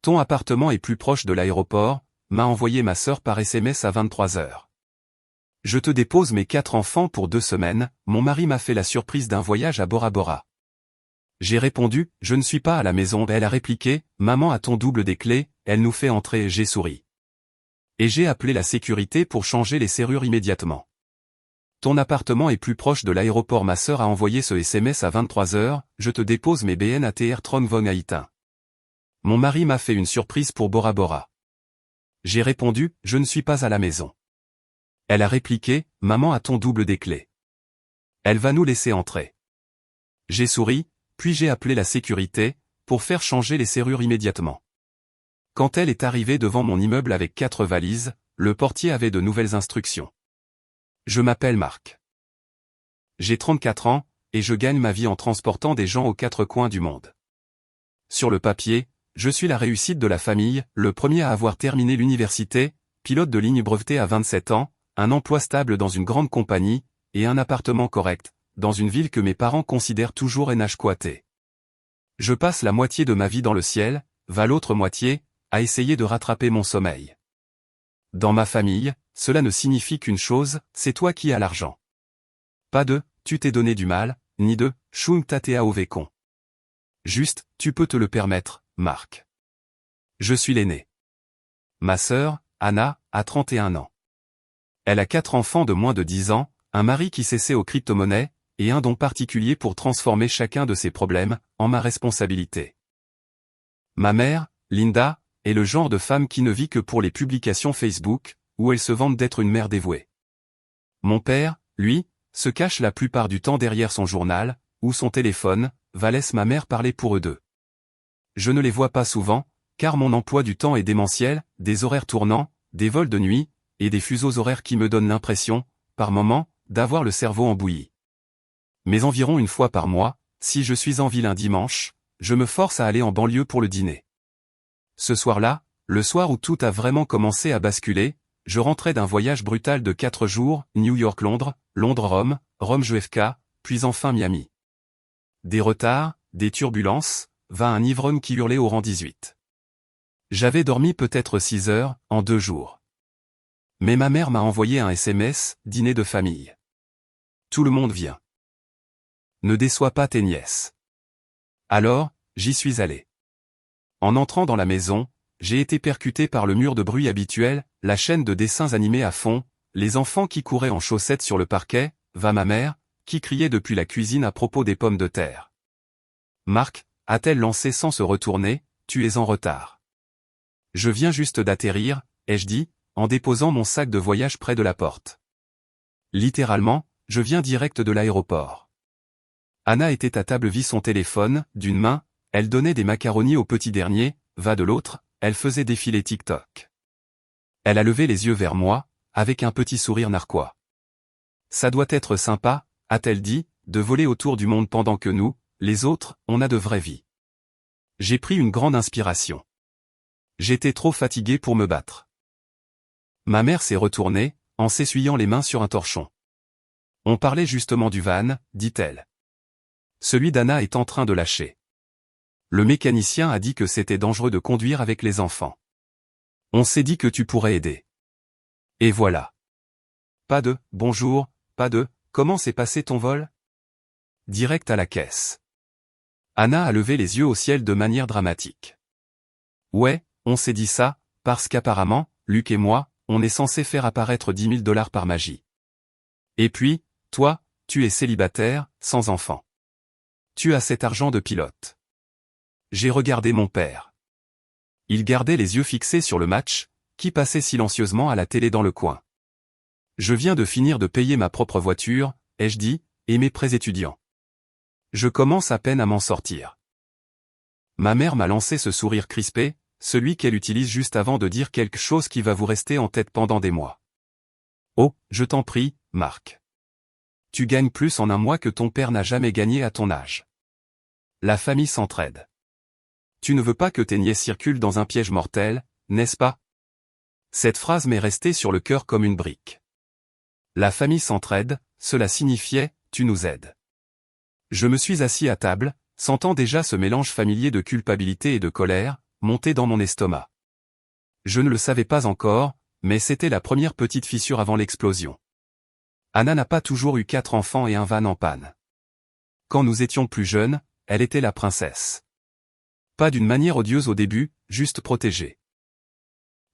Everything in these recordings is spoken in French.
Ton appartement est plus proche de l'aéroport, m'a envoyé ma sœur par SMS à 23 heures. Je te dépose mes 4 enfants pour 2 semaines, mon mari m'a fait la surprise d'un voyage à Bora Bora. J'ai répondu, je ne suis pas à la maison. Elle a répliqué, maman a ton double des clés, elle nous fait entrer. J'ai souri. Et j'ai appelé la sécurité pour changer les serrures immédiatement. Ton appartement est plus proche de l'aéroport. Ma sœur a envoyé ce SMS à 23 heures, je te dépose mes BN à TR Tron von Haïtin. Mon mari m'a fait une surprise pour Bora Bora. J'ai répondu, je ne suis pas à la maison. Elle a répliqué, maman a ton double des clés. Elle va nous laisser entrer. J'ai souri, puis j'ai appelé la sécurité, pour faire changer les serrures immédiatement. Quand elle est arrivée devant mon immeuble avec 4 valises, le portier avait de nouvelles instructions. Je m'appelle Marc. J'ai 34 ans, et je gagne ma vie en transportant des gens aux 4 coins du monde. Sur le papier, je suis la réussite de la famille, le premier à avoir terminé l'université, pilote de ligne breveté à 27 ans, un emploi stable dans une grande compagnie, et un appartement correct, dans une ville que mes parents considèrent toujours inachquatée. Je passe la moitié de ma vie dans le ciel, va l'autre moitié, à essayer de rattraper mon sommeil. Dans ma famille, cela ne signifie qu'une chose, c'est toi qui as l'argent. Pas de « tu t'es donné du mal », ni de « choum tatea ovekon ». Juste, tu peux te le permettre, Marc. Je suis l'aîné. Ma sœur, Anna, a 31 ans. Elle a 4 enfants de moins de 10 ans, un mari qui s'essaie aux crypto-monnaies, et un don particulier pour transformer chacun de ses problèmes en ma responsabilité. Ma mère, Linda, est le genre de femme qui ne vit que pour les publications Facebook, où elle se vante d'être une mère dévouée. Mon père, lui, se cache la plupart du temps derrière son journal, ou son téléphone, laisse ma mère parler pour eux deux. Je ne les vois pas souvent, car mon emploi du temps est démentiel, des horaires tournants, des vols de nuit, et des fuseaux horaires qui me donnent l'impression, par moments, d'avoir le cerveau en bouillie. Mais environ une fois par mois, si je suis en ville un dimanche, je me force à aller en banlieue pour le dîner. Ce soir-là, le soir où tout a vraiment commencé à basculer, je rentrais d'un voyage brutal de 4 jours, New York-Londres, Londres-Rome, Rome-JFK, puis enfin Miami. Des retards, des turbulences, un ivrogne qui hurlait au rang 18. J'avais dormi peut-être 6 heures, en 2 jours. Mais ma mère m'a envoyé un SMS, dîner de famille. Tout le monde vient. Ne déçois pas tes nièces. Alors, j'y suis allé. En entrant dans la maison, j'ai été percuté par le mur de bruit habituel, la chaîne de dessins animés à fond, les enfants qui couraient en chaussettes sur le parquet, ma mère, qui criait depuis la cuisine à propos des pommes de terre. Marc, a-t-elle lancé sans se retourner, tu es en retard. Je viens juste d'atterrir, ai-je dit, en déposant mon sac de voyage près de la porte. Littéralement, je viens direct de l'aéroport. Anna était à table, vit son téléphone, d'une main, elle donnait des macaronis au petit dernier, de l'autre, elle faisait défiler TikTok. Elle a levé les yeux vers moi, avec un petit sourire narquois. Ça doit être sympa, a-t-elle dit, de voler autour du monde pendant que nous, les autres, on a de vraies vies. J'ai pris une grande inspiration. J'étais trop fatigué pour me battre. Ma mère s'est retournée, en s'essuyant les mains sur un torchon. On parlait justement du van, dit-elle. Celui d'Anna est en train de lâcher. Le mécanicien a dit que c'était dangereux de conduire avec les enfants. On s'est dit que tu pourrais aider. Et voilà. Pas de « bonjour », pas de « comment s'est passé ton vol ?» Direct à la caisse. Anna a levé les yeux au ciel de manière dramatique. Ouais, on s'est dit ça, parce qu'apparemment, Luc et moi, on est censé faire apparaître 10 000 $ par magie. Et puis, toi, tu es célibataire, sans enfant. Tu as cet argent de pilote. J'ai regardé mon père. Il gardait les yeux fixés sur le match, qui passait silencieusement à la télé dans le coin. Je viens de finir de payer ma propre voiture, ai-je dit, et mes prêts étudiants. Je commence à peine à m'en sortir. Ma mère m'a lancé ce sourire crispé, celui qu'elle utilise juste avant de dire quelque chose qui va vous rester en tête pendant des mois. Oh, je t'en prie, Marc. Tu gagnes plus en un mois que ton père n'a jamais gagné à ton âge. La famille s'entraide. Tu ne veux pas que tes nièces circulent dans un piège mortel, n'est-ce pas? Cette phrase m'est restée sur le cœur comme une brique. La famille s'entraide, cela signifiait, tu nous aides. Je me suis assis à table, sentant déjà ce mélange familier de culpabilité et de colère, montait dans mon estomac. Je ne le savais pas encore, mais c'était la première petite fissure avant l'explosion. Anna n'a pas toujours eu 4 enfants et un van en panne. Quand nous étions plus jeunes, elle était la princesse. Pas d'une manière odieuse au début, juste protégée.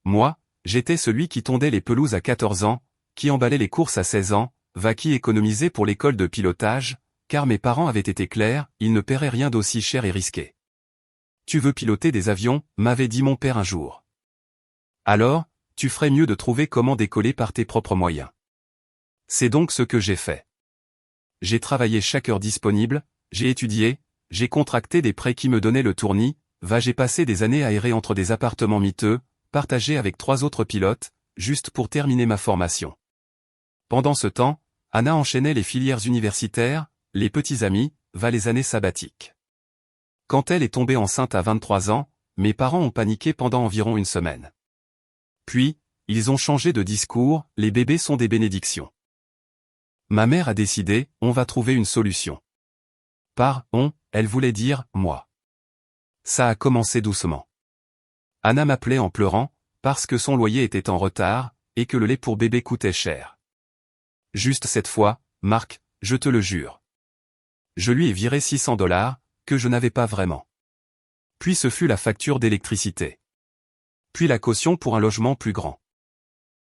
Moi, j'étais celui qui tondait les pelouses à 14 ans, qui emballait les courses à 16 ans, qui économisait pour l'école de pilotage, car mes parents avaient été clairs, ils ne paieraient rien d'aussi cher et risqué. Tu veux piloter des avions, m'avait dit mon père un jour. Alors, tu ferais mieux de trouver comment décoller par tes propres moyens. C'est donc ce que j'ai fait. J'ai travaillé chaque heure disponible, j'ai étudié, j'ai contracté des prêts qui me donnaient le tournis, j'ai passé des années à errer entre des appartements miteux, partagés avec 3 autres pilotes, juste pour terminer ma formation. Pendant ce temps, Anna enchaînait les filières universitaires, les petits amis, les années sabbatiques. Quand elle est tombée enceinte à 23 ans, mes parents ont paniqué pendant environ une semaine. Puis, ils ont changé de discours, les bébés sont des bénédictions. Ma mère a décidé, on va trouver une solution. Par « on », elle voulait dire « moi ». Ça a commencé doucement. Anna m'appelait en pleurant, parce que son loyer était en retard, et que le lait pour bébé coûtait cher. Juste cette fois, Marc, je te le jure. Je lui ai viré $600, que je n'avais pas vraiment. Puis ce fut la facture d'électricité. Puis la caution pour un logement plus grand.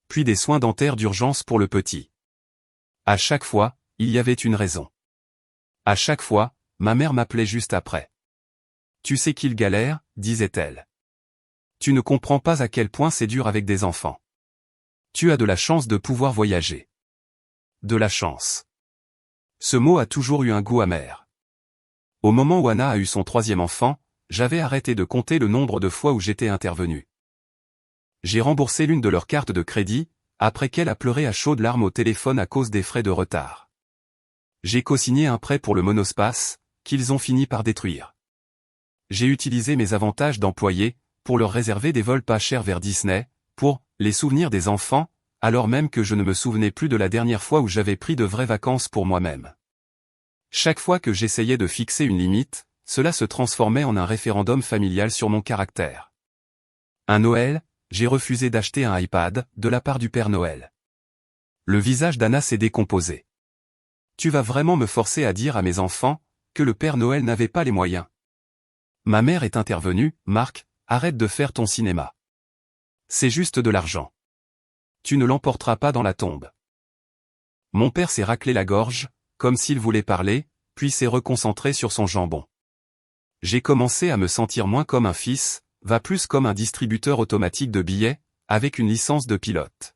Puis des soins dentaires d'urgence pour le petit. À chaque fois, il y avait une raison. À chaque fois, ma mère m'appelait juste après. Tu sais qu'il galère, disait-elle. Tu ne comprends pas à quel point c'est dur avec des enfants. Tu as de la chance de pouvoir voyager. De la chance. Ce mot a toujours eu un goût amer. Au moment où Anna a eu son 3e enfant, j'avais arrêté de compter le nombre de fois où j'étais intervenu. J'ai remboursé l'une de leurs cartes de crédit, après qu'elle a pleuré à chaudes larmes au téléphone à cause des frais de retard. J'ai co-signé un prêt pour le monospace, qu'ils ont fini par détruire. J'ai utilisé mes avantages d'employé, pour leur réserver des vols pas chers vers Disney, pour les souvenirs des enfants, alors même que je ne me souvenais plus de la dernière fois où j'avais pris de vraies vacances pour moi-même. Chaque fois que j'essayais de fixer une limite, cela se transformait en un référendum familial sur mon caractère. Un Noël, j'ai refusé d'acheter un iPad, de la part du Père Noël. Le visage d'Anna s'est décomposé. Tu vas vraiment me forcer à dire à mes enfants, que le Père Noël n'avait pas les moyens. Ma mère est intervenue, Marc, arrête de faire ton cinéma. C'est juste de l'argent. Tu ne l'emporteras pas dans la tombe. Mon père s'est raclé la gorge, comme s'il voulait parler, puis s'est reconcentré sur son jambon. J'ai commencé à me sentir moins comme un fils, plus comme un distributeur automatique de billets, avec une licence de pilote.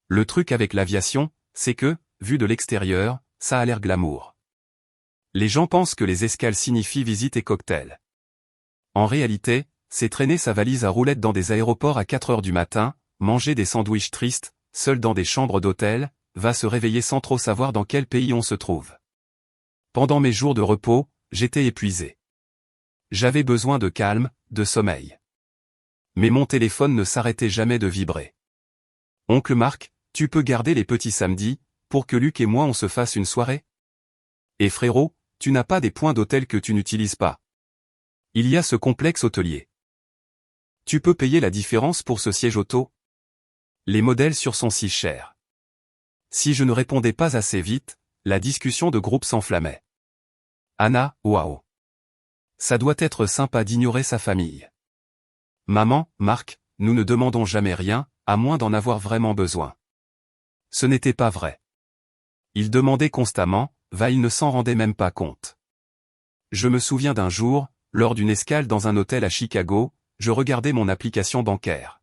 Le truc avec l'aviation, c'est que, vu de l'extérieur, ça a l'air glamour. Les gens pensent que les escales signifient visite et cocktail. En réalité, c'est traîner sa valise à roulettes dans des aéroports à 4 heures du matin, manger des sandwichs tristes, seul dans des chambres d'hôtel, se réveiller sans trop savoir dans quel pays on se trouve. Pendant mes jours de repos, j'étais épuisé. J'avais besoin de calme, de sommeil. Mais mon téléphone ne s'arrêtait jamais de vibrer. Oncle Marc, tu peux garder les petits samedis, pour que Luc et moi on se fasse une soirée? Et frérot, tu n'as pas des points d'hôtel que tu n'utilises pas. Il y a ce complexe hôtelier. Tu peux payer la différence pour ce siège auto? Les modèles sur sont si chers. Si je ne répondais pas assez vite, la discussion de groupe s'enflammait. Anna, waouh. Ça doit être sympa d'ignorer sa famille. Maman, Marc, nous ne demandons jamais rien, à moins d'en avoir vraiment besoin. Ce n'était pas vrai. Il demandait constamment, il ne s'en rendait même pas compte. Je me souviens d'un jour, lors d'une escale dans un hôtel à Chicago, je regardais mon application bancaire.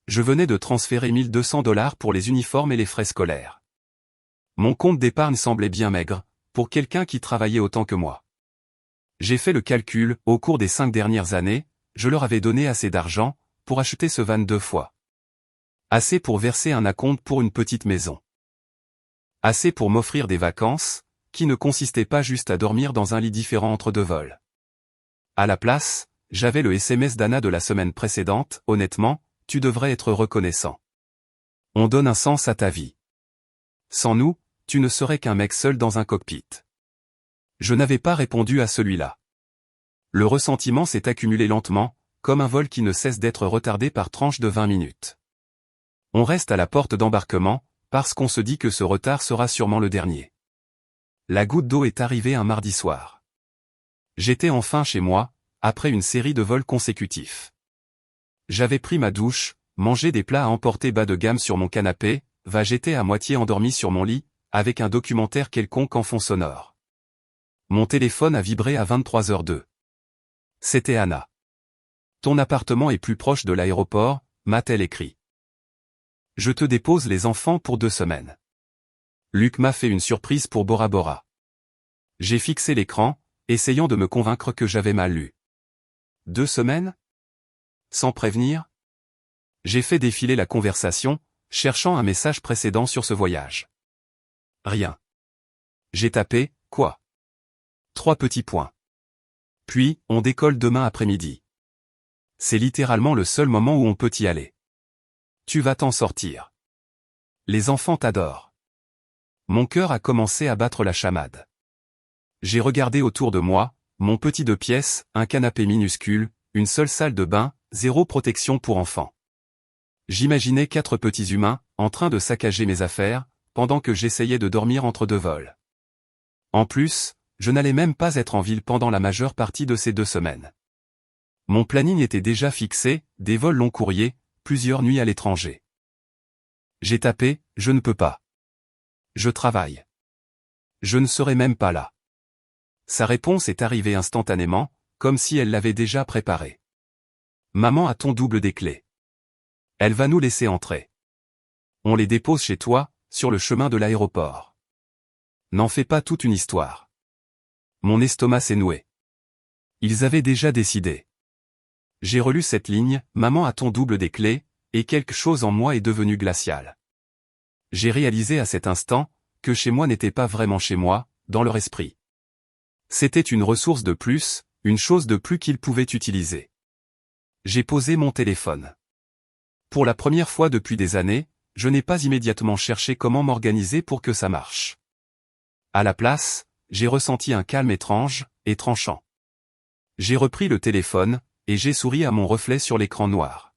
Je venais de transférer $1 200 pour les uniformes et les frais scolaires. Mon compte d'épargne semblait bien maigre, pour quelqu'un qui travaillait autant que moi. J'ai fait le calcul, au cours des 5 dernières années, je leur avais donné assez d'argent, pour acheter ce van 2 fois. Assez pour verser un acompte pour une petite maison. Assez pour m'offrir des vacances, qui ne consistaient pas juste à dormir dans un lit différent entre 2 vols. À la place, j'avais le SMS d'Anna de la semaine précédente, honnêtement, tu devrais être reconnaissant. On donne un sens à ta vie. Sans nous, tu ne serais qu'un mec seul dans un cockpit. Je n'avais pas répondu à celui-là. Le ressentiment s'est accumulé lentement, comme un vol qui ne cesse d'être retardé par tranche de 20 minutes. On reste à la porte d'embarquement, parce qu'on se dit que ce retard sera sûrement le dernier. La goutte d'eau est arrivée un mardi soir. J'étais enfin chez moi, après une série de vols consécutifs. J'avais pris ma douche, mangé des plats à emporter bas de gamme sur mon canapé, j'étais à moitié endormi sur mon lit, avec un documentaire quelconque en fond sonore. Mon téléphone a vibré à 23h02. C'était Anna. Ton appartement est plus proche de l'aéroport, m'a-t-elle écrit. Je te dépose les enfants pour 2 semaines. Luc m'a fait une surprise pour Bora Bora. J'ai fixé l'écran, essayant de me convaincre que j'avais mal lu. 2 semaines? Sans prévenir? J'ai fait défiler la conversation, cherchant un message précédent sur ce voyage. Rien. J'ai tapé, quoi? 3 petits points. Puis, on décolle demain après-midi. C'est littéralement le seul moment où on peut y aller. Tu vas t'en sortir. Les enfants t'adorent. Mon cœur a commencé à battre la chamade. J'ai regardé autour de moi, mon petit 2 pièces, un canapé minuscule, une seule salle de bain, 0 protection pour enfants. J'imaginais 4 petits humains, en train de saccager mes affaires, pendant que j'essayais de dormir entre 2 vols. En plus, je n'allais même pas être en ville pendant la majeure partie de ces 2 semaines. Mon planning était déjà fixé, des vols long courriers, plusieurs nuits à l'étranger. J'ai tapé, je ne peux pas. Je travaille. Je ne serai même pas là. Sa réponse est arrivée instantanément, comme si elle l'avait déjà préparée. Maman a ton double des clés. Elle va nous laisser entrer. On les dépose chez toi, sur le chemin de l'aéroport. N'en fais pas toute une histoire. Mon estomac s'est noué. Ils avaient déjà décidé. J'ai relu cette ligne, maman a ton double des clés, et quelque chose en moi est devenu glacial. J'ai réalisé à cet instant, que chez moi n'était pas vraiment chez moi, dans leur esprit. C'était une ressource de plus, une chose de plus qu'ils pouvaient utiliser. J'ai posé mon téléphone. Pour la première fois depuis des années, je n'ai pas immédiatement cherché comment m'organiser pour que ça marche. À la place, j'ai ressenti un calme étrange, et tranchant. J'ai repris le téléphone, et j'ai souri à mon reflet sur l'écran noir.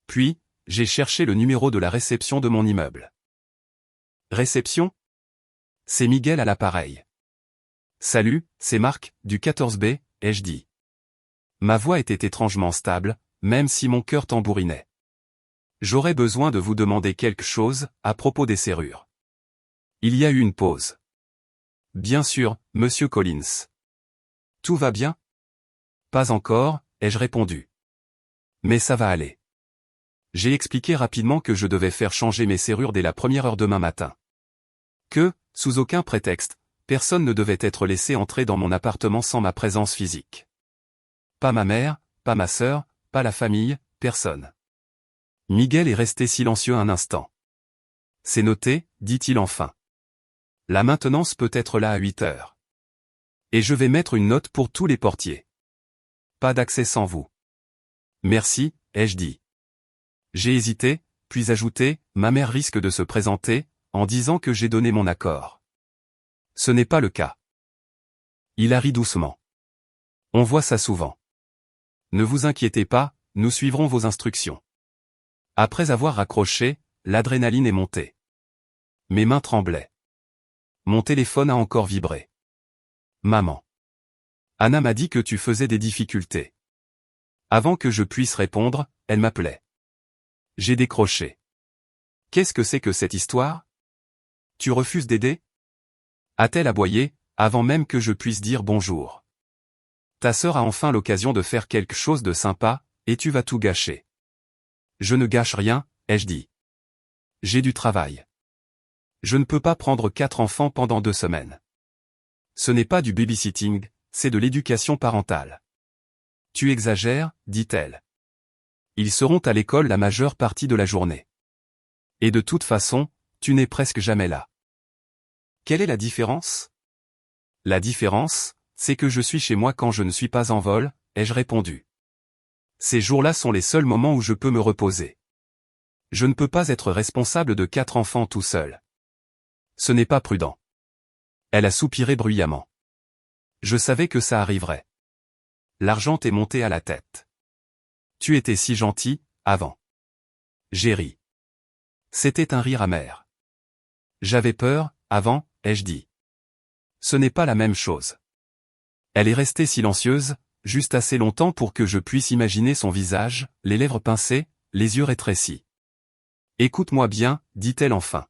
Puis, j'ai cherché le numéro de la réception de mon immeuble. Réception? C'est Miguel à l'appareil. Salut, c'est Marc, du 14B, ai-je dit. Ma voix était étrangement stable, même si mon cœur tambourinait. J'aurais besoin de vous demander quelque chose, à propos des serrures. Il y a eu une pause. Bien sûr, monsieur Collins. Tout va bien? Pas encore, ai-je répondu. Mais ça va aller. J'ai expliqué rapidement que je devais faire changer mes serrures dès la première heure demain matin. Que, sous aucun prétexte, personne ne devait être laissé entrer dans mon appartement sans ma présence physique. Pas ma mère, pas ma sœur, pas la famille, personne. Miguel est resté silencieux un instant. C'est noté, dit-il enfin. La maintenance peut être là à 8 heures. Et je vais mettre une note pour tous les portiers. Pas d'accès sans vous. Merci, ai-je dit. J'ai hésité, puis ajouté, ma mère risque de se présenter, en disant que j'ai donné mon accord. Ce n'est pas le cas. Il a ri doucement. On voit ça souvent. Ne vous inquiétez pas, nous suivrons vos instructions. Après avoir raccroché, l'adrénaline est montée. Mes mains tremblaient. Mon téléphone a encore vibré. Maman. Anna m'a dit que tu faisais des difficultés. Avant que je puisse répondre, elle m'appelait. J'ai décroché. Qu'est-ce que c'est que cette histoire? Tu refuses d'aider? A-t-elle aboyé, avant même que je puisse dire bonjour. Ta sœur a enfin l'occasion de faire quelque chose de sympa, et tu vas tout gâcher. Je ne gâche rien, ai-je dit. J'ai du travail. Je ne peux pas prendre 4 enfants pendant 2 semaines. Ce n'est pas du babysitting, c'est de l'éducation parentale. Tu exagères, dit-elle. Ils seront à l'école la majeure partie de la journée. Et de toute façon, tu n'es presque jamais là. Quelle est la différence? La différence, c'est que je suis chez moi quand je ne suis pas en vol, ai-je répondu. Ces jours-là sont les seuls moments où je peux me reposer. Je ne peux pas être responsable de 4 enfants tout seul. Ce n'est pas prudent. Elle a soupiré bruyamment. Je savais que ça arriverait. L'argent est monté à la tête. Tu étais si gentil, avant. J'ai ri. C'était un rire amer. J'avais peur, avant, ai-je dit. Ce n'est pas la même chose. Elle est restée silencieuse, juste assez longtemps pour que je puisse imaginer son visage, les lèvres pincées, les yeux rétrécis. Écoute-moi bien, dit-elle enfin.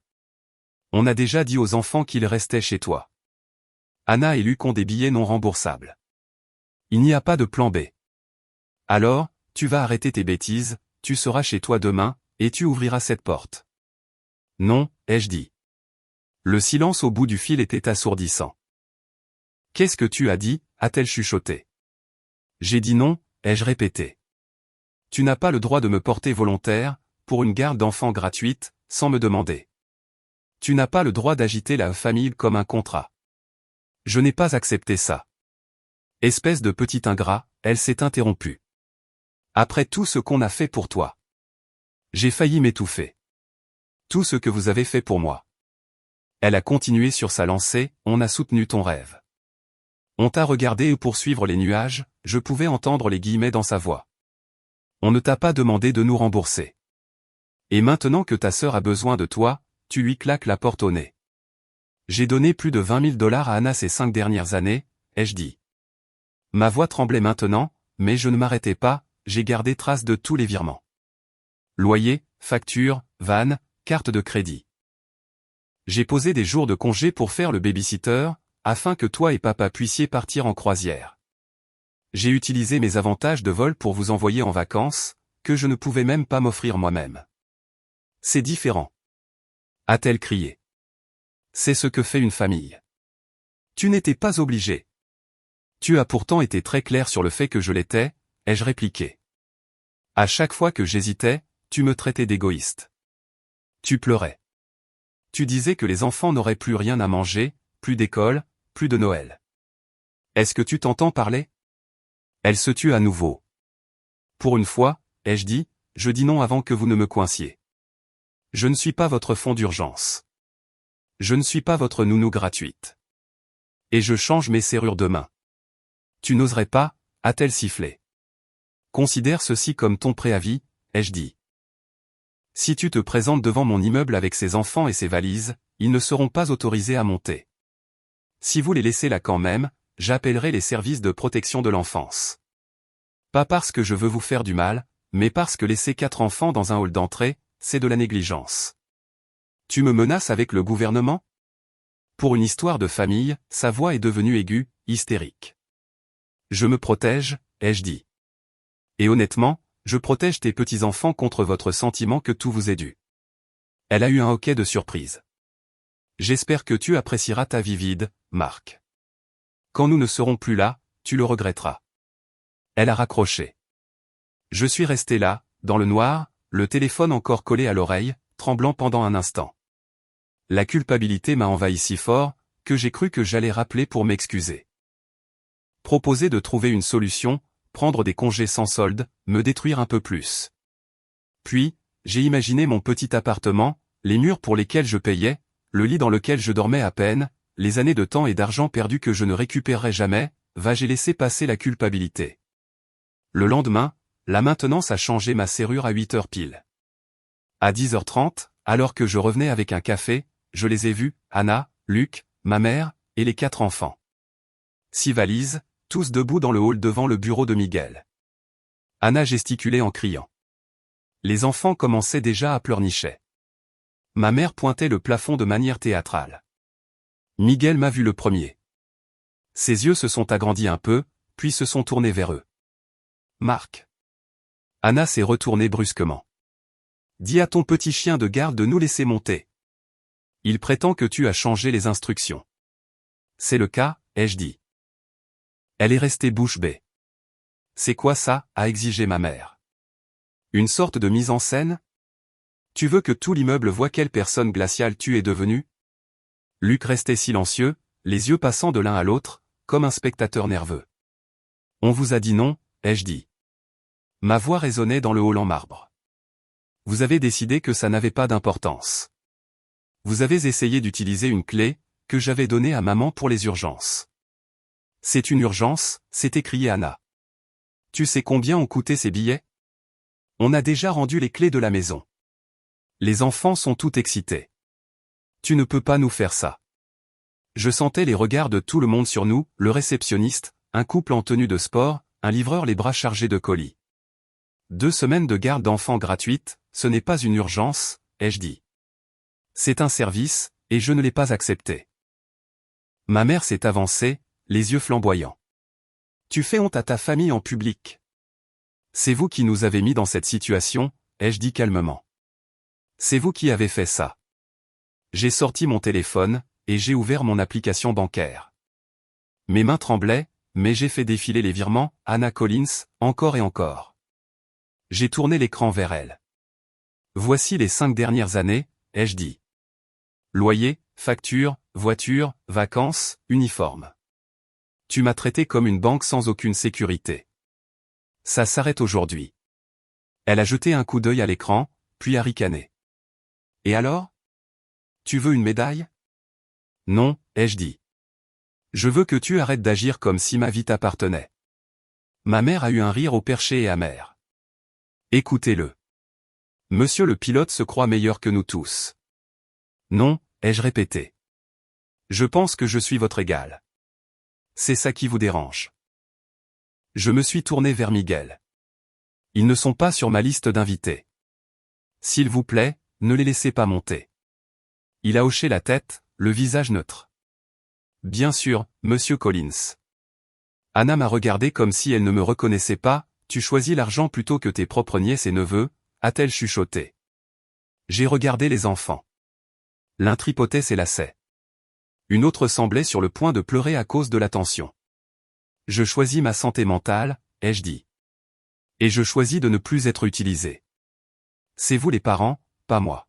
On a déjà dit aux enfants qu'ils restaient chez toi. Anna et Luc ont des billets non remboursables. Il n'y a pas de plan B. Alors, tu vas arrêter tes bêtises, tu seras chez toi demain, et tu ouvriras cette porte. Non, ai-je dit. Le silence au bout du fil était assourdissant. Qu'est-ce que tu as dit, a-t-elle chuchoté. J'ai dit non, ai-je répété. Tu n'as pas le droit de me porter volontaire, pour une garde d'enfants gratuite, sans me demander. Tu n'as pas le droit d'agiter la famille comme un contrat. Je n'ai pas accepté ça. Espèce de petit ingrat, elle s'est interrompue. Après tout ce qu'on a fait pour toi. J'ai failli m'étouffer. Tout ce que vous avez fait pour moi. Elle a continué sur sa lancée, on a soutenu ton rêve. On t'a regardé poursuivre les nuages, je pouvais entendre les guillemets dans sa voix. On ne t'a pas demandé de nous rembourser. Et maintenant que ta sœur a besoin de toi, tu lui claques la porte au nez. J'ai donné plus de 20 000 $ à Anna ces 5 dernières années, ai-je dit. Ma voix tremblait maintenant, mais je ne m'arrêtais pas, j'ai gardé trace de tous les virements. Loyer, facture, vanne, carte de crédit. J'ai posé des jours de congé pour faire le baby-sitter, afin que toi et papa puissiez partir en croisière. J'ai utilisé mes avantages de vol pour vous envoyer en vacances, que je ne pouvais même pas m'offrir moi-même. C'est différent. A-t-elle crié. C'est ce que fait une famille. Tu n'étais pas obligé. Tu as pourtant été très clair sur le fait que je l'étais, ai-je répliqué. À chaque fois que j'hésitais, tu me traitais d'égoïste. Tu pleurais. Tu disais que les enfants n'auraient plus rien à manger, plus d'école, plus de Noël. Est-ce que tu t'entends parler? Elle se tut à nouveau. Pour une fois, ai-je dit, je dis non avant que vous ne me coinciez. Je ne suis pas votre fonds d'urgence. Je ne suis pas votre nounou gratuite. Et je change mes serrures demain. Tu n'oserais pas, a-t-elle sifflé. Considère ceci comme ton préavis, ai-je dit. Si tu te présentes devant mon immeuble avec ses enfants et ses valises, ils ne seront pas autorisés à monter. Si vous les laissez là quand même, j'appellerai les services de protection de l'enfance. Pas parce que je veux vous faire du mal, mais parce que laisser 4 enfants dans un hall d'entrée, c'est de la négligence. Tu me menaces avec le gouvernement? Pour une histoire de famille, sa voix est devenue aiguë, hystérique. Je me protège, ai-je dit. Et honnêtement, je protège tes petits-enfants contre votre sentiment que tout vous est dû. Elle a eu un hoquet de surprise. J'espère que tu apprécieras ta vie vide, Marc. Quand nous ne serons plus là, tu le regretteras. Elle a raccroché. Je suis resté là, dans le noir, le téléphone encore collé à l'oreille, tremblant pendant un instant. La culpabilité m'a envahi si fort, que j'ai cru que j'allais rappeler pour m'excuser. Proposer de trouver une solution, prendre des congés sans solde, me détruire un peu plus. Puis, j'ai imaginé mon petit appartement, les murs pour lesquels je payais, le lit dans lequel je dormais à peine, les années de temps et d'argent perdus que je ne récupérerai jamais, j'ai laissé passer la culpabilité. Le lendemain, la maintenance a changé ma serrure à 8 heures pile. À 10h30, alors que je revenais avec un café, je les ai vus, Anna, Luc, ma mère, et les 4 enfants. 6 valises, tous debout dans le hall devant le bureau de Miguel. Anna gesticulait en criant. Les enfants commençaient déjà à pleurnicher. Ma mère pointait le plafond de manière théâtrale. Miguel m'a vu le premier. Ses yeux se sont agrandis un peu, puis se sont tournés vers eux. Marc. Anna s'est retournée brusquement. Dis à ton petit chien de garde de nous laisser monter. Il prétend que tu as changé les instructions. C'est le cas, ai-je dit. Elle est restée bouche bée. C'est quoi ça, a exigé ma mère. Une sorte de mise en scène? Tu veux que tout l'immeuble voie quelle personne glaciale tu es devenue? Luc restait silencieux, les yeux passant de l'un à l'autre, comme un spectateur nerveux. On vous a dit non, ai-je dit. Ma voix résonnait dans le hall en marbre. Vous avez décidé que ça n'avait pas d'importance. Vous avez essayé d'utiliser une clé, que j'avais donnée à maman pour les urgences. C'est une urgence, s'est écriée Anna. Tu sais combien ont coûté ces billets? On a déjà rendu les clés de la maison. Les enfants sont tout excités. Tu ne peux pas nous faire ça. Je sentais les regards de tout le monde sur nous, le réceptionniste, un couple en tenue de sport, un livreur les bras chargés de colis. 2 semaines de garde d'enfants gratuite, ce n'est pas une urgence, ai-je dit. C'est un service, et je ne l'ai pas accepté. Ma mère s'est avancée, les yeux flamboyants. Tu fais honte à ta famille en public. C'est vous qui nous avez mis dans cette situation, ai-je dit calmement. C'est vous qui avez fait ça. J'ai sorti mon téléphone, et j'ai ouvert mon application bancaire. Mes mains tremblaient, mais j'ai fait défiler les virements, Anna Collins, encore et encore. J'ai tourné l'écran vers elle. Voici les 5 dernières années, ai-je dit. Loyer, facture, voiture, vacances, uniforme. Tu m'as traité comme une banque sans aucune sécurité. Ça s'arrête aujourd'hui. Elle a jeté un coup d'œil à l'écran, puis a ricané. Et alors? Tu veux une médaille? Non, ai-je dit. Je veux que tu arrêtes d'agir comme si ma vie t'appartenait. Ma mère a eu un rire au perché et amer. Écoutez-le. Monsieur le pilote se croit meilleur que nous tous. Non, ai-je répété. Je pense que je suis votre égal. C'est ça qui vous dérange. Je me suis tourné vers Miguel. Ils ne sont pas sur ma liste d'invités. S'il vous plaît, ne les laissez pas monter. Il a hoché la tête, le visage neutre. Bien sûr, monsieur Collins. Anna m'a regardé comme si elle ne me reconnaissait pas. Tu choisis l'argent plutôt que tes propres nièces et neveux, a-t-elle chuchoté. J'ai regardé les enfants. L'un tripotait ses lacets. Une autre semblait sur le point de pleurer à cause de la tension. Je choisis ma santé mentale, ai-je dit. Et je choisis de ne plus être utilisé. C'est vous les parents, pas moi.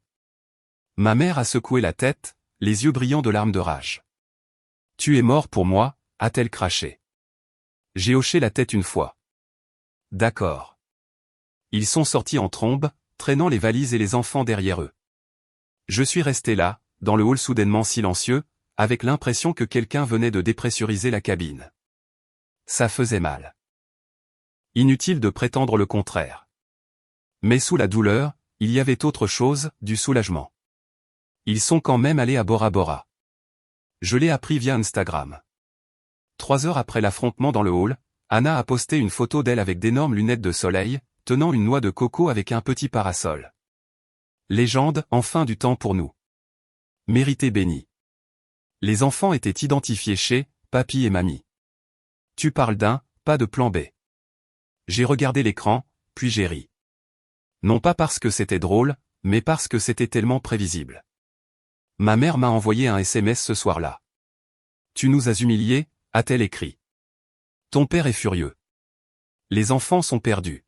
Ma mère a secoué la tête, les yeux brillants de larmes de rage. Tu es mort pour moi, a-t-elle craché. J'ai hoché la tête une fois. D'accord. Ils sont sortis en trombe, traînant les valises et les enfants derrière eux. Je suis resté là, dans le hall soudainement silencieux, avec l'impression que quelqu'un venait de dépressuriser la cabine. Ça faisait mal. Inutile de prétendre le contraire. Mais sous la douleur, il y avait autre chose, du soulagement. Ils sont quand même allés à Bora Bora. Je l'ai appris via Instagram. 3 heures après l'affrontement dans le hall, Anna a posté une photo d'elle avec d'énormes lunettes de soleil, tenant une noix de coco avec un petit parasol. Légende, enfin du temps pour nous. Mérité béni. Les enfants étaient identifiés chez papy et mamie. Tu parles d'un, pas de plan B. J'ai regardé l'écran, puis j'ai ri. Non pas parce que c'était drôle, mais parce que c'était tellement prévisible. Ma mère m'a envoyé un SMS ce soir-là. Tu nous as humiliés, a-t-elle écrit. Ton père est furieux. Les enfants sont perdus.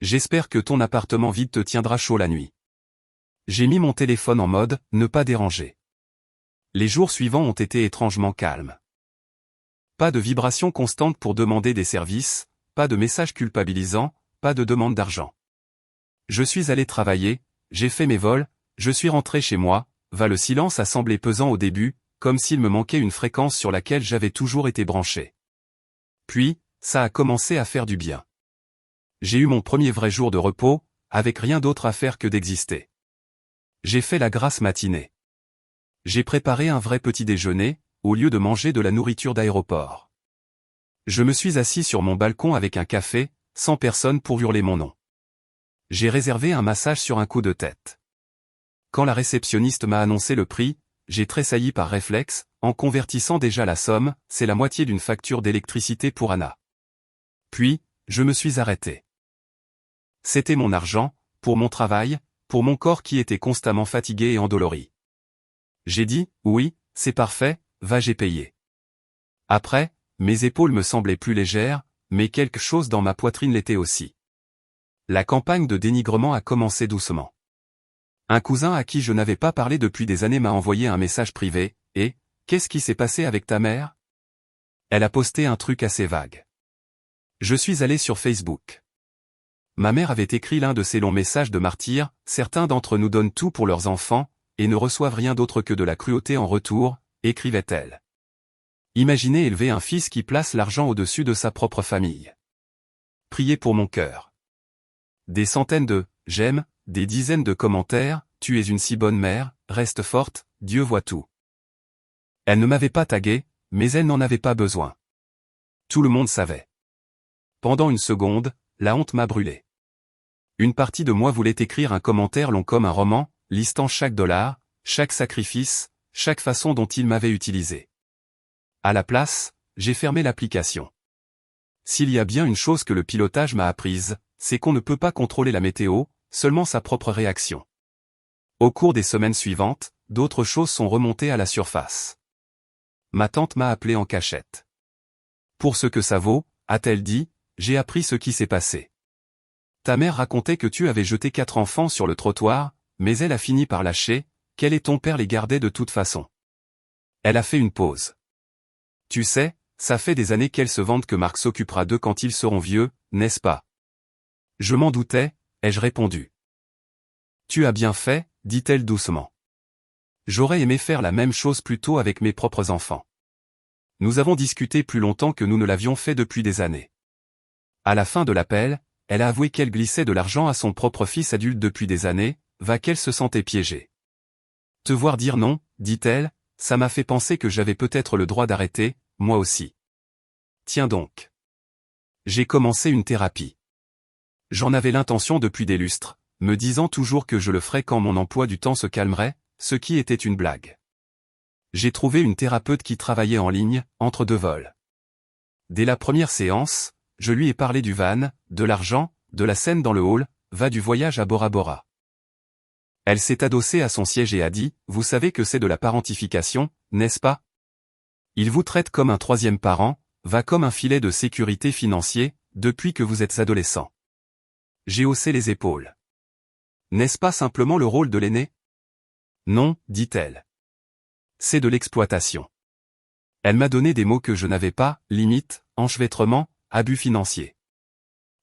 J'espère que ton appartement vide te tiendra chaud la nuit. J'ai mis mon téléphone en mode « ne pas déranger ». Les jours suivants ont été étrangement calmes. Pas de vibrations constantes pour demander des services, pas de messages culpabilisants, pas de demande d'argent. Je suis allé travailler, j'ai fait mes vols, je suis rentré chez moi, le silence a semblé pesant au début, comme s'il me manquait une fréquence sur laquelle j'avais toujours été branché. Puis, ça a commencé à faire du bien. J'ai eu mon premier vrai jour de repos, avec rien d'autre à faire que d'exister. J'ai fait la grasse matinée. J'ai préparé un vrai petit déjeuner, au lieu de manger de la nourriture d'aéroport. Je me suis assis sur mon balcon avec un café, sans personne pour hurler mon nom. J'ai réservé un massage sur un coup de tête. Quand la réceptionniste m'a annoncé le prix, j'ai tressailli par réflexe, en convertissant déjà la somme, c'est la moitié d'une facture d'électricité pour Anna. Puis, je me suis arrêté. C'était mon argent, pour mon travail, pour mon corps qui était constamment fatigué et endolori. J'ai dit, oui, c'est parfait, j'ai payé. Après, mes épaules me semblaient plus légères, mais quelque chose dans ma poitrine l'était aussi. La campagne de dénigrement a commencé doucement. Un cousin à qui je n'avais pas parlé depuis des années m'a envoyé un message privé, et « Qu'est-ce qui s'est passé avec ta mère ?» Elle a posté un truc assez vague. Je suis allé sur Facebook. Ma mère avait écrit l'un de ces longs messages de martyrs, certains d'entre nous donnent tout pour leurs enfants, et ne reçoivent rien d'autre que de la cruauté en retour, écrivait-elle. Imaginez élever un fils qui place l'argent au-dessus de sa propre famille. Priez pour mon cœur. Des centaines de « j'aime », des dizaines de commentaires, tu es une si bonne mère, reste forte, Dieu voit tout. Elle ne m'avait pas tagué, mais elle n'en avait pas besoin. Tout le monde savait. Pendant une seconde, la honte m'a brûlé. Une partie de moi voulait écrire un commentaire long comme un roman, listant chaque dollar, chaque sacrifice, chaque façon dont il m'avait utilisé. À la place, j'ai fermé l'application. S'il y a bien une chose que le pilotage m'a apprise, c'est qu'on ne peut pas contrôler la météo, seulement sa propre réaction. Au cours des semaines suivantes, d'autres choses sont remontées à la surface. Ma tante m'a appelé en cachette. Pour ce que ça vaut, a-t-elle dit, j'ai appris ce qui s'est passé. Ta mère racontait que tu avais jeté 4 enfants sur le trottoir, mais elle a fini par lâcher, qu'elle et ton père les gardaient de toute façon. Elle a fait une pause. Tu sais, ça fait des années qu'elle se vante que Marc s'occupera d'eux quand ils seront vieux, n'est-ce pas? Je m'en doutais, ai-je répondu. Tu as bien fait, dit-elle doucement. J'aurais aimé faire la même chose plus tôt avec mes propres enfants. Nous avons discuté plus longtemps que nous ne l'avions fait depuis des années. À la fin de l'appel, elle a avoué qu'elle glissait de l'argent à son propre fils adulte depuis des années, qu'elle se sentait piégée. Te voir dire non, dit-elle, ça m'a fait penser que j'avais peut-être le droit d'arrêter, moi aussi. Tiens donc. J'ai commencé une thérapie. J'en avais l'intention depuis des lustres, me disant toujours que je le ferais quand mon emploi du temps se calmerait, ce qui était une blague. J'ai trouvé une thérapeute qui travaillait en ligne, entre 2 vols. Dès la première séance, je lui ai parlé du van, de l'argent, de la scène dans le hall, du voyage à Bora Bora. Elle s'est adossée à son siège et a dit, vous savez que c'est de la parentification, n'est-ce pas? Il vous traite comme un 3e parent, comme un filet de sécurité financier, depuis que vous êtes adolescent. J'ai haussé les épaules. N'est-ce pas simplement le rôle de l'aîné? Non, dit-elle. C'est de l'exploitation. Elle m'a donné des mots que je n'avais pas, limite, enchevêtrement, abus financier.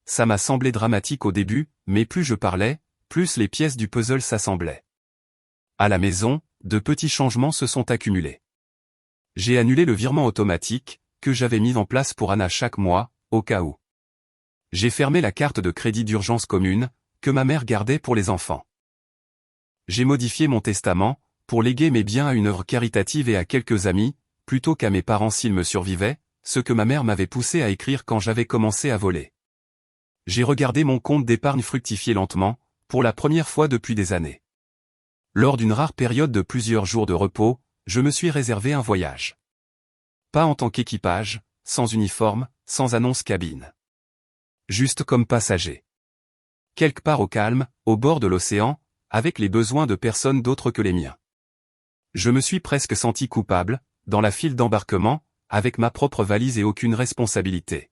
Ça m'a semblé dramatique au début, mais plus je parlais, plus les pièces du puzzle s'assemblaient. À la maison, de petits changements se sont accumulés. J'ai annulé le virement automatique, que j'avais mis en place pour Anna chaque mois, au cas où. J'ai fermé la carte de crédit d'urgence commune, que ma mère gardait pour les enfants. J'ai modifié mon testament, pour léguer mes biens à une œuvre caritative et à quelques amis, plutôt qu'à mes parents s'ils me survivaient, ce que ma mère m'avait poussé à écrire quand j'avais commencé à voler. J'ai regardé mon compte d'épargne fructifier lentement, pour la première fois depuis des années. Lors d'une rare période de plusieurs jours de repos, je me suis réservé un voyage. Pas en tant qu'équipage, sans uniforme, sans annonce cabine. Juste comme passager. Quelque part au calme, au bord de l'océan, avec les besoins de personne d'autre que les miens. Je me suis presque senti coupable, dans la file d'embarquement, avec ma propre valise et aucune responsabilité.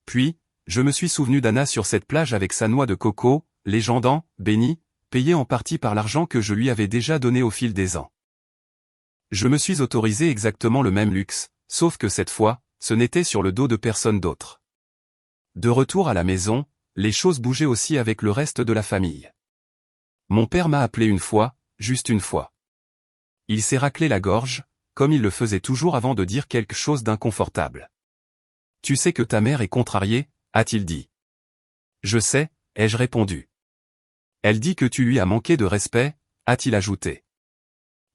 Puis, je me suis souvenu d'Anna sur cette plage avec sa noix de coco, légendant, bénie, payée en partie par l'argent que je lui avais déjà donné au fil des ans. Je me suis autorisé exactement le même luxe, sauf que cette fois, ce n'était sur le dos de personne d'autre. De retour à la maison, les choses bougeaient aussi avec le reste de la famille. Mon père m'a appelé une fois, juste une fois. Il s'est raclé la gorge, comme il le faisait toujours avant de dire quelque chose d'inconfortable. Tu sais que ta mère est contrariée, a-t-il dit. Je sais, ai-je répondu. Elle dit que tu lui as manqué de respect, a-t-il ajouté.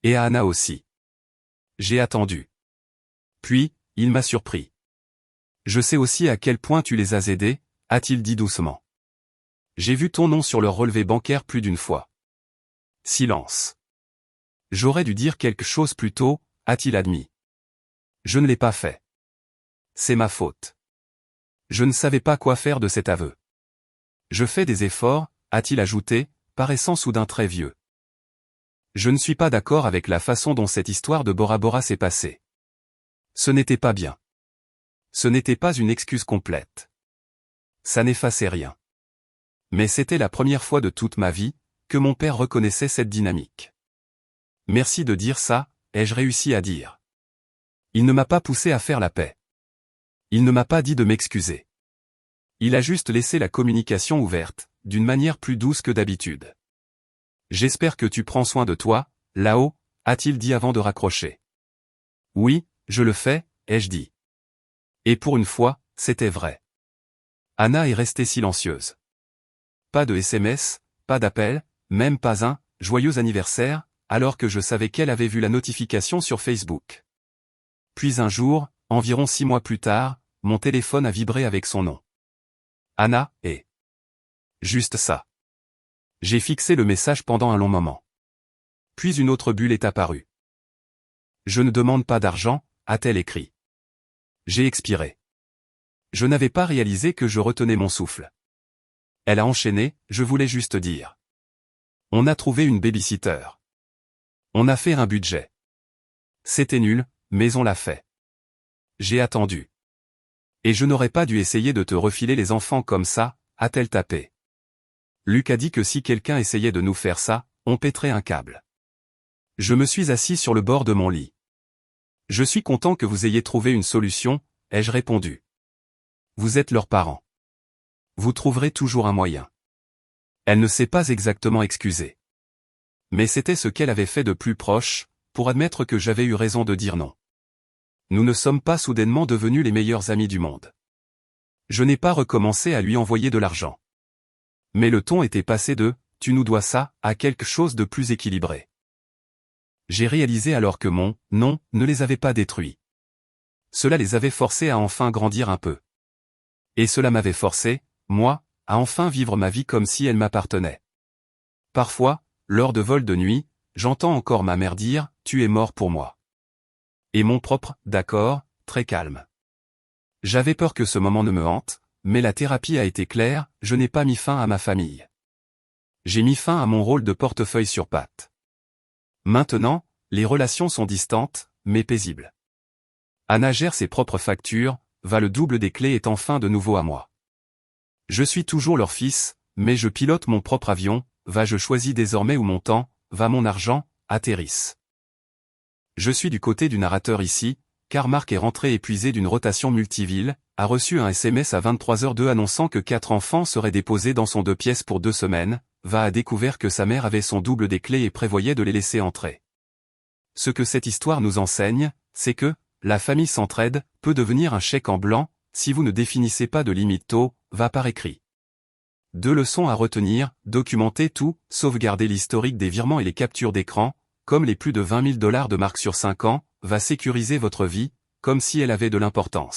Et à Anna aussi. J'ai attendu. Puis, il m'a surpris. Je sais aussi à quel point tu les as aidés, a-t-il dit doucement. J'ai vu ton nom sur leur relevé bancaire plus d'une fois. Silence. J'aurais dû dire quelque chose plus tôt, a-t-il admis. Je ne l'ai pas fait. C'est ma faute. Je ne savais pas quoi faire de cet aveu. Je fais des efforts, a-t-il ajouté, paraissant soudain très vieux. Je ne suis pas d'accord avec la façon dont cette histoire de Bora Bora s'est passée. Ce n'était pas bien. Ce n'était pas une excuse complète. Ça n'effaçait rien. Mais c'était la première fois de toute ma vie, que mon père reconnaissait cette dynamique. Merci de dire ça, ai-je réussi à dire. Il ne m'a pas poussé à faire la paix. Il ne m'a pas dit de m'excuser. Il a juste laissé la communication ouverte, d'une manière plus douce que d'habitude. J'espère que tu prends soin de toi, là-haut, a-t-il dit avant de raccrocher. Oui, je le fais, ai-je dit. Et pour une fois, c'était vrai. Anna est restée silencieuse. Pas de SMS, pas d'appel, même pas un « joyeux anniversaire », alors que je savais qu'elle avait vu la notification sur Facebook. Puis un jour, environ 6 mois plus tard, mon téléphone a vibré avec son nom. Anna, et juste ça. J'ai fixé le message pendant un long moment. Puis une autre bulle est apparue. Je ne demande pas d'argent, a-t-elle écrit. J'ai expiré. Je n'avais pas réalisé que je retenais mon souffle. Elle a enchaîné, je voulais juste dire. On a trouvé une babysitter. On a fait un budget. C'était nul, mais on l'a fait. J'ai attendu. Et je n'aurais pas dû essayer de te refiler les enfants comme ça, a-t-elle tapé. Luc a dit que si quelqu'un essayait de nous faire ça, on pèterait un câble. Je me suis assis sur le bord de mon lit. Je suis content que vous ayez trouvé une solution, ai-je répondu. Vous êtes leurs parents. Vous trouverez toujours un moyen. Elle ne s'est pas exactement excusée. Mais c'était ce qu'elle avait fait de plus proche, pour admettre que j'avais eu raison de dire non. Nous ne sommes pas soudainement devenus les meilleurs amis du monde. Je n'ai pas recommencé à lui envoyer de l'argent. Mais le ton était passé de « tu nous dois ça » à quelque chose de plus équilibré. J'ai réalisé alors que mon « non » ne les avait pas détruits. Cela les avait forcés à enfin grandir un peu. Et cela m'avait forcé, moi, à enfin vivre ma vie comme si elle m'appartenait. Parfois, lors de vols de nuit, j'entends encore ma mère dire « tu es mort pour moi ». Et mon propre « d'accord », très calme. J'avais peur que ce moment ne me hante, mais la thérapie a été claire, je n'ai pas mis fin à ma famille. J'ai mis fin à mon rôle de portefeuille sur pattes. Maintenant, les relations sont distantes, mais paisibles. Anna gère ses propres factures, va le double des clés est enfin de nouveau à moi. Je suis toujours leur fils, mais je pilote mon propre avion, je choisis désormais où mon temps, va mon argent, atterrisse. Je suis du côté du narrateur ici, car Marc est rentré épuisé d'une rotation multiville, a reçu un SMS à 23h02 annonçant que 4 enfants seraient déposés dans son 2 pièces pour 2 semaines, a découvert que sa mère avait son double des clés et prévoyait de les laisser entrer. Ce que cette histoire nous enseigne, c'est que, la famille s'entraide, peut devenir un chèque en blanc, si vous ne définissez pas de limite tôt, par écrit. 2 leçons à retenir, documenter tout, sauvegarder l'historique des virements et les captures d'écran, comme les plus de $20 000 de Marc sur 5 ans, va sécuriser votre vie, comme si elle avait de l'importance.